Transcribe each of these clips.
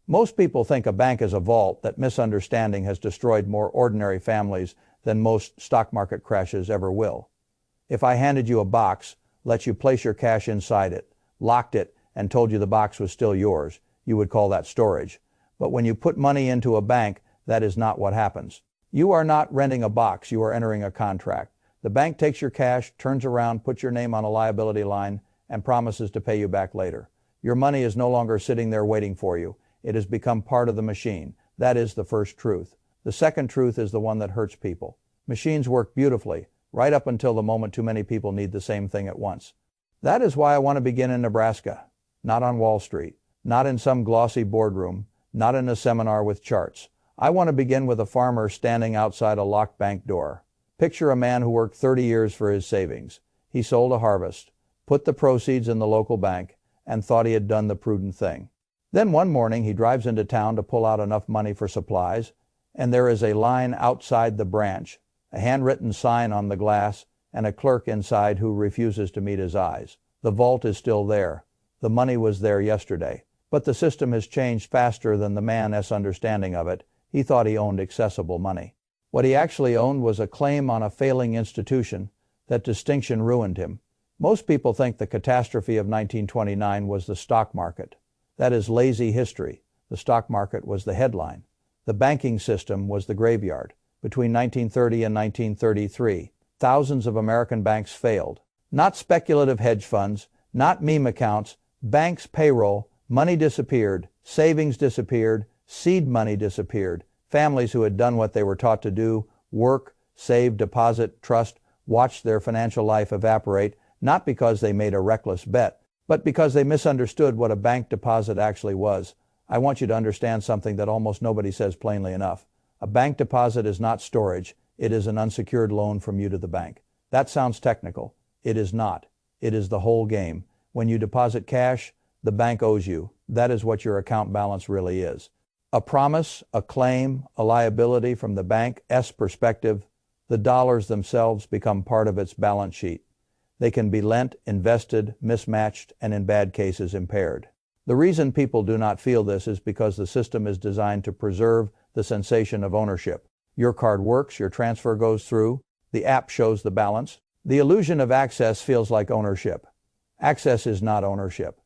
Most people think a bank is a vault. That misunderstanding has destroyed more ordinary families than most stock market crashes ever will. If I handed you a box, let you place your cash inside it, locked it, and told you the box was still yours, you would call that storage. But when you put money into a bank, that is not what happens. You are not renting a box, you are entering a contract. The bank takes your cash, turns around, puts your name on a liability line, and promises to pay you back later. Your money is no longer sitting there waiting for you. It has become part of the machine. That is the first truth. The second truth is the one that hurts people. Machines work beautifully, right up until the moment too many people need the same thing at once. That is why I want to begin in Nebraska, not on Wall Street, not in some glossy boardroom, not in a seminar with charts. I want to begin with a farmer standing outside a locked bank door. Picture a man who worked 30 years for his savings. He sold a harvest, put the proceeds in the local bank, and thought he had done the prudent thing. Then one morning he drives into town to pull out enough money for supplies, and there is a line outside the branch, a handwritten sign on the glass, and a clerk inside who refuses to meet his eyes. The vault is still there. The money was there yesterday. But the system has changed faster than the man's understanding of it. He thought he owned accessible money. What he actually owned was a claim on a failing institution. That distinction ruined him. Most people think the catastrophe of 1929 was the stock market. That is lazy history. The stock market was the headline. The banking system was the graveyard. Between 1930 and 1933, thousands of American banks failed. Not speculative hedge funds, not meme accounts, banks' payroll, money disappeared, savings disappeared, seed money disappeared. Families who had done what they were taught to do, work, save, deposit, trust, watched their financial life evaporate, not because they made a reckless bet, but because they misunderstood what a bank deposit actually was. I want you to understand something that almost nobody says plainly enough. A bank deposit is not storage. It is an unsecured loan from you to the bank. That sounds technical. It is not. It is the whole game. When you deposit cash, the bank owes you. That is what your account balance really is. A promise, a claim, a liability from the bank's perspective, the dollars themselves become part of its balance sheet. They can be lent, invested, mismatched, and in bad cases impaired. The reason people do not feel this is because the system is designed to preserve the sensation of ownership. Your card works, your transfer goes through, the app shows the balance. The illusion of access feels like ownership. Access is not ownership.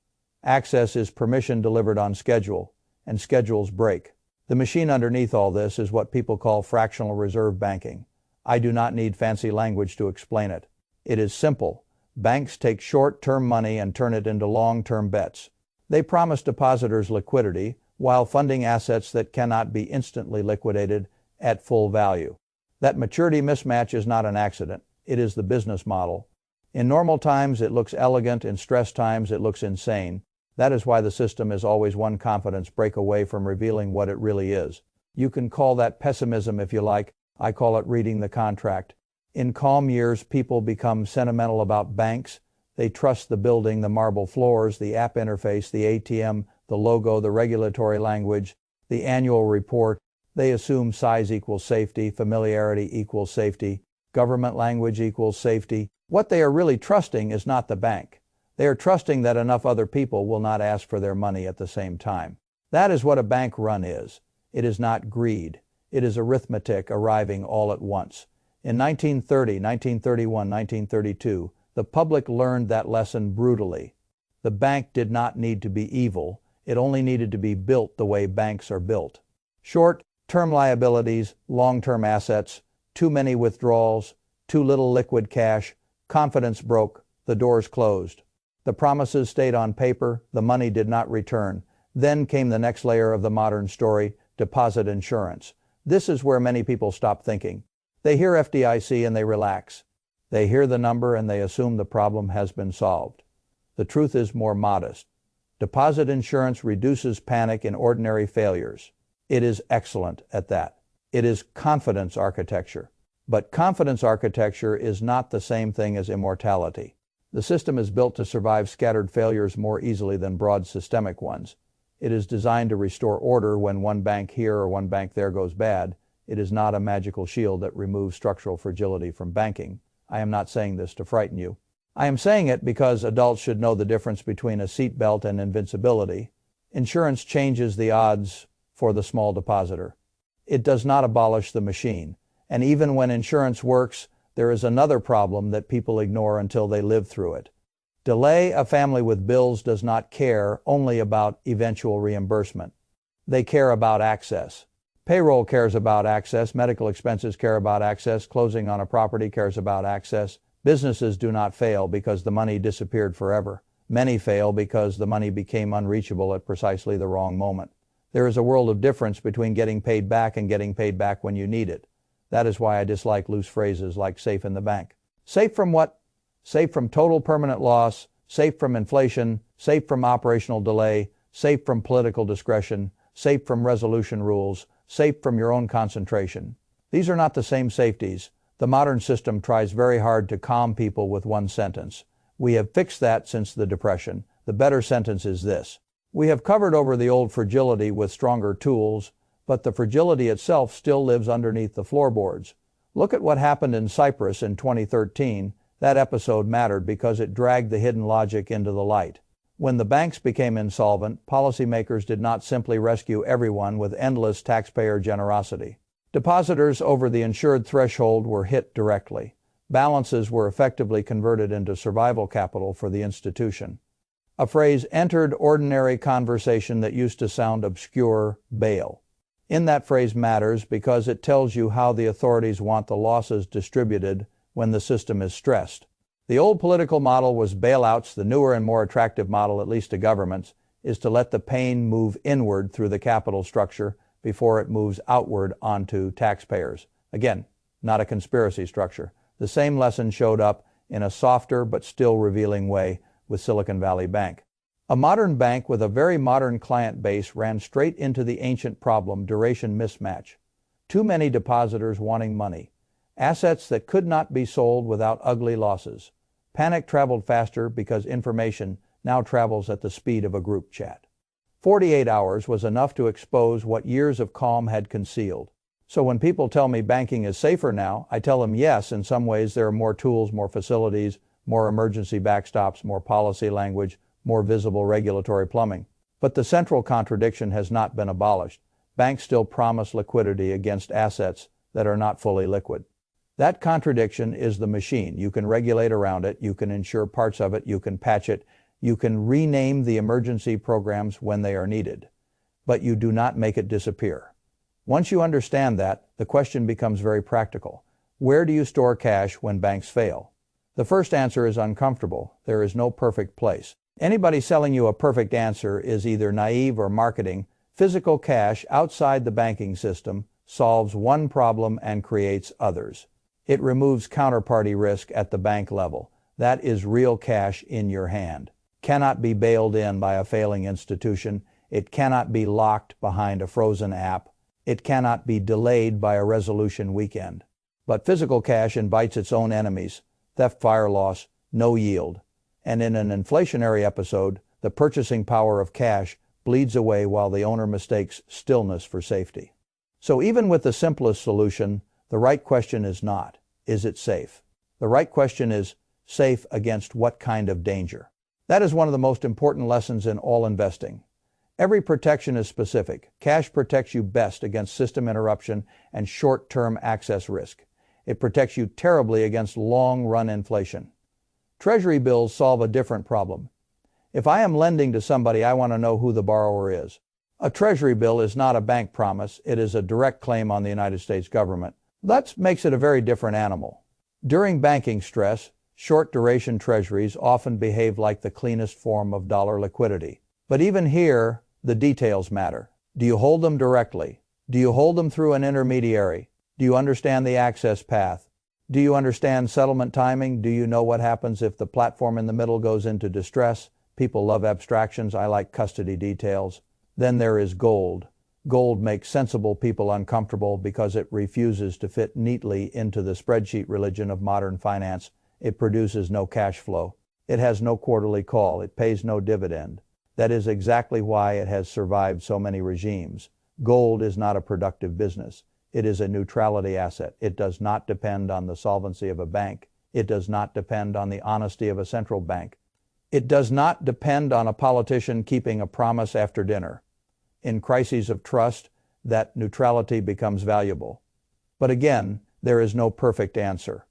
Access is permission delivered on schedule, and schedules break. The machine underneath all this is what people call fractional reserve banking. I do not need fancy language to explain it. It is simple. Banks take short-term money and turn it into long-term bets. They promise depositors liquidity while funding assets that cannot be instantly liquidated at full value. That maturity mismatch is not an accident. It is the business model. In normal times, it looks elegant. In stress times, it looks insane. That is why the system is always one confidence break away from revealing what it really is. You can call that pessimism if you like. I call it reading the contract. In calm years, people become sentimental about banks. They trust the building, the marble floors, the app interface, the ATM, the logo, the regulatory language, the annual report. They assume size equals safety, familiarity equals safety, government language equals safety. What they are really trusting is not the bank. They are trusting that enough other people will not ask for their money at the same time. That is what a bank run is. It is not greed. It is arithmetic arriving all at once. In 1930, 1931, 1932, the public learned that lesson brutally. The bank did not need to be evil. It only needed to be built the way banks are built. Short-term liabilities, long-term assets, too many withdrawals, too little liquid cash, confidence broke, the doors closed. The promises stayed on paper, the money did not return. Then came the next layer of the modern story, deposit insurance. This is where many people stop thinking. They hear FDIC and they relax. They hear the number and they assume the problem has been solved. The truth is more modest. Deposit insurance reduces panic in ordinary failures. It is excellent at that. It is confidence architecture. But confidence architecture is not the same thing as immortality. The system is built to survive scattered failures more easily than broad systemic ones. It is designed to restore order when one bank here or one bank there goes bad. It is not a magical shield that removes structural fragility from banking. I am not saying this to frighten you. I am saying it because adults should know the difference between a seatbelt and invincibility. Insurance changes the odds for the small depositor. It does not abolish the machine. And even when insurance works, there is another problem that people ignore until they live through it. Delay. A family with bills does not care only about eventual reimbursement. They care about access. Payroll cares about access. Medical expenses care about access. Closing on a property cares about access. Businesses do not fail because the money disappeared forever. Many fail because the money became unreachable at precisely the wrong moment. There is a world of difference between getting paid back and getting paid back when you need it. That is why I dislike loose phrases like safe in the bank. Safe from what? Safe from total permanent loss, safe from inflation, safe from operational delay, safe from political discretion, safe from resolution rules, safe from your own concentration. These are not the same safeties. The modern system tries very hard to calm people with one sentence. We have fixed that since the Depression. The better sentence is this. We have covered over the old fragility with stronger tools, but the fragility itself still lives underneath the floorboards. Look at what happened in Cyprus in 2013. That episode mattered because it dragged the hidden logic into the light. When the banks became insolvent, policymakers did not simply rescue everyone with endless taxpayer generosity. Depositors over the insured threshold were hit directly. Balances were effectively converted into survival capital for the institution. A phrase entered ordinary conversation that used to sound obscure: bail. In that phrase matters because it tells you how the authorities want the losses distributed when the system is stressed. The old political model was bailouts. The newer and more attractive model, at least to governments, is to let the pain move inward through the capital structure before it moves outward onto taxpayers. Again, not a conspiracy structure. The same lesson showed up in a softer but still revealing way with Silicon Valley Bank. A modern bank with a very modern client base ran straight into the ancient problem: duration mismatch. Too many depositors wanting money. Assets that could not be sold without ugly losses. Panic traveled faster because information now travels at the speed of a group chat. 48 hours was enough to expose what years of calm had concealed. So when people tell me banking is safer now, I tell them yes, in some ways there are more tools, more facilities, more emergency backstops, more policy language, more visible regulatory plumbing. But the central contradiction has not been abolished. Banks still promise liquidity against assets that are not fully liquid. That contradiction is the machine. You can regulate around it, you can insure parts of it, you can patch it, you can rename the emergency programs when they are needed, but you do not make it disappear. Once you understand that, the question becomes very practical. Where do you store cash when banks fail? The first answer is uncomfortable. There is no perfect place. Anybody selling you a perfect answer is either naive or marketing. Physical cash outside the banking system solves one problem and creates others. It removes counterparty risk at the bank level. That is real cash in your hand. Cannot be bailed in by a failing institution. It cannot be locked behind a frozen app. It cannot be delayed by a resolution weekend. But physical cash invites its own enemies: theft, fire loss, no yield. And in an inflationary episode, the purchasing power of cash bleeds away while the owner mistakes stillness for safety. So even with the simplest solution, the right question is not, is it safe? The right question is, safe against what kind of danger? That is one of the most important lessons in all investing. Every protection is specific. Cash protects you best against system interruption and short-term access risk. It protects you terribly against long-run inflation. Treasury bills solve a different problem. If I am lending to somebody, I want to know who the borrower is. A treasury bill is not a bank promise. It is a direct claim on the United States government. That makes it a very different animal. During banking stress, short-duration treasuries often behave like the cleanest form of dollar liquidity. But even here, the details matter. Do you hold them directly? Do you hold them through an intermediary? Do you understand the access path? Do you understand settlement timing? Do you know what happens if the platform in the middle goes into distress? People love abstractions. I like custody details. Then there is gold. Gold makes sensible people uncomfortable because it refuses to fit neatly into the spreadsheet religion of modern finance. It produces no cash flow. It has no quarterly call. It pays no dividend. That is exactly why it has survived so many regimes. Gold is not a productive business. It is a neutrality asset. It does not depend on the solvency of a bank. It does not depend on the honesty of a central bank. It does not depend on a politician keeping a promise after dinner. In crises of trust, that neutrality becomes valuable. But again, there is no perfect answer.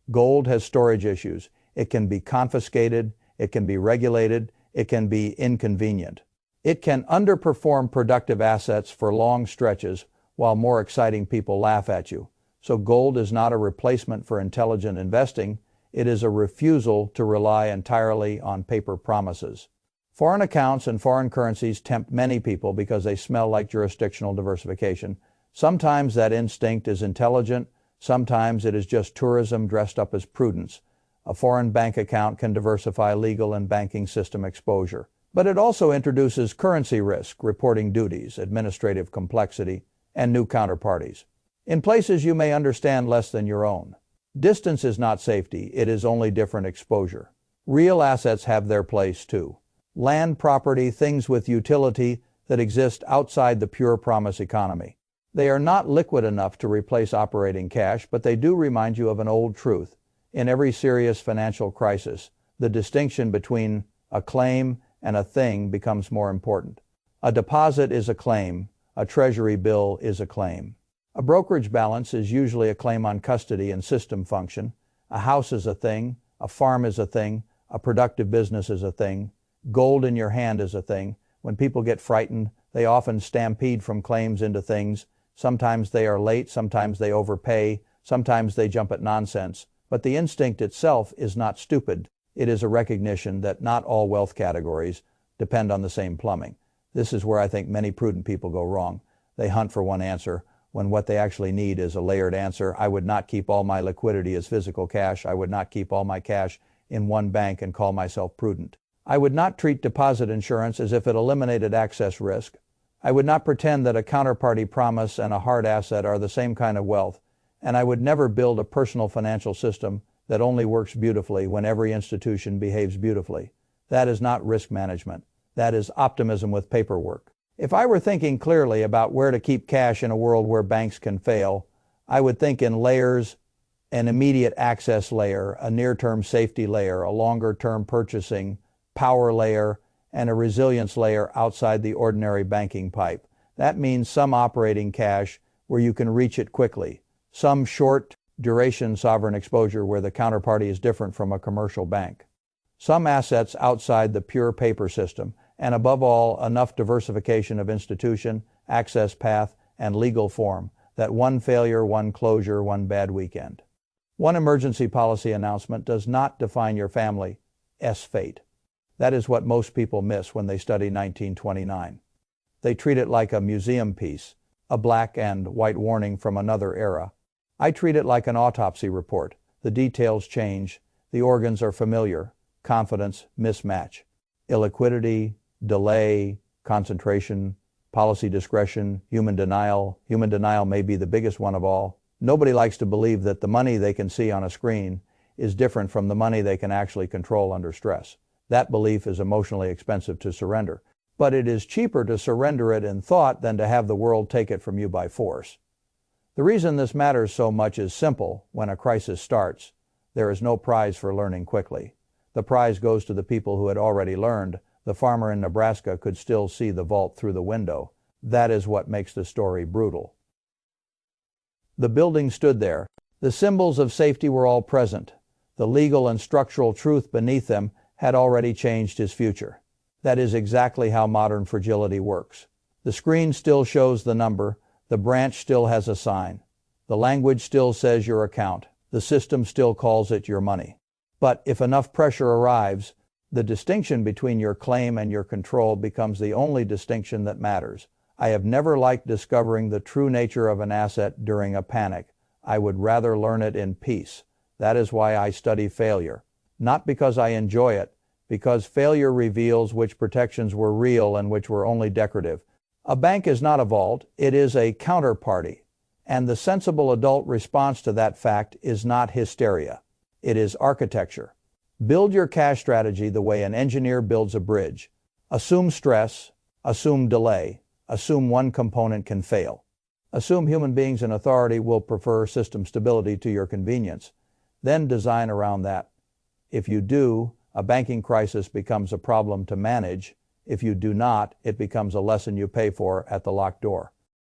Gold has storage issues. It can be confiscated, it can be regulated, it can be inconvenient. It can underperform productive assets for long stretches while more exciting people laugh at you. So gold is not a replacement for intelligent investing. It is a refusal to rely entirely on paper promises. Foreign accounts and foreign currencies tempt many people because they smell like jurisdictional diversification. Sometimes that instinct is intelligent, sometimes it is just tourism dressed up as prudence. A foreign bank account can diversify legal and banking system exposure. But it also introduces currency risk, reporting duties, administrative complexity, and new counterparties. In places you may understand less than your own. Distance is not safety, it is only different exposure. Real assets have their place too. Land, property, things with utility that exist outside the pure promise economy. They are not liquid enough to replace operating cash, but they do remind you of an old truth. In every serious financial crisis, the distinction between a claim and a thing becomes more important. A deposit is a claim, a treasury bill is a claim. A brokerage balance is usually a claim on custody and system function. A house is a thing, a farm is a thing, a productive business is a thing. Gold in your hand is a thing. When people get frightened, they often stampede from claims into things. Sometimes they are late, sometimes they overpay, sometimes they jump at nonsense. But the instinct itself is not stupid. It is a recognition that not all wealth categories depend on the same plumbing. This is where I think many prudent people go wrong. They hunt for one answer when what they actually need is a layered answer. I would not keep all my liquidity as physical cash. I would not keep all my cash in one bank and call myself prudent. I would not treat deposit insurance as if it eliminated access risk. I would not pretend that a counterparty promise and a hard asset are the same kind of wealth. And I would never build a personal financial system that only works beautifully when every institution behaves beautifully. That is not risk management. That is optimism with paperwork. If I were thinking clearly about where to keep cash in a world where banks can fail, I would think in layers: an immediate access layer, a near-term safety layer, a longer-term purchasing power layer, and a resilience layer outside the ordinary banking pipe. That means some operating cash where you can reach it quickly, some short-duration sovereign exposure where the counterparty is different from a commercial bank, some assets outside the pure paper system, and above all, enough diversification of institution, access path, and legal form that one failure, one closure, one bad weekend. One emergency policy announcement does not define your family's fate. That is what most people miss when they study 1929. They treat it like a museum piece, a black and white warning from another era. I treat it like an autopsy report. The details change, the organs are familiar, confidence, mismatch, illiquidity, delay, concentration, policy discretion, human denial. Human denial may be the biggest one of all. Nobody likes to believe that the money they can see on a screen is different from the money they can actually control under stress. That belief is emotionally expensive to surrender. But it is cheaper to surrender it in thought than to have the world take it from you by force. The reason this matters so much is simple. When a crisis starts, there is no prize for learning quickly. The prize goes to the people who had already learned. The farmer in Nebraska could still see the vault through the window. That is what makes the story brutal. The building stood there. The symbols of safety were all present. The legal and structural truth beneath them had already changed his future. That is exactly how modern fragility works. The screen still shows the number. The branch still has a sign. The language still says your account. The system still calls it your money. But if enough pressure arrives, the distinction between your claim and your control becomes the only distinction that matters. I have never liked discovering the true nature of an asset during a panic. I would rather learn it in peace. That is why I study failure. Not because I enjoy it, because failure reveals which protections were real and which were only decorative. A bank is not a vault, it is a counterparty. And the sensible adult response to that fact is not hysteria. It is architecture. Build your cash strategy the way an engineer builds a bridge. Assume stress, assume delay, assume one component can fail. Assume human beings in authority will prefer system stability to your convenience. Then design around that. If you do, A banking crisis becomes a problem to manage. If you do not, it becomes a lesson you pay for at the locked door.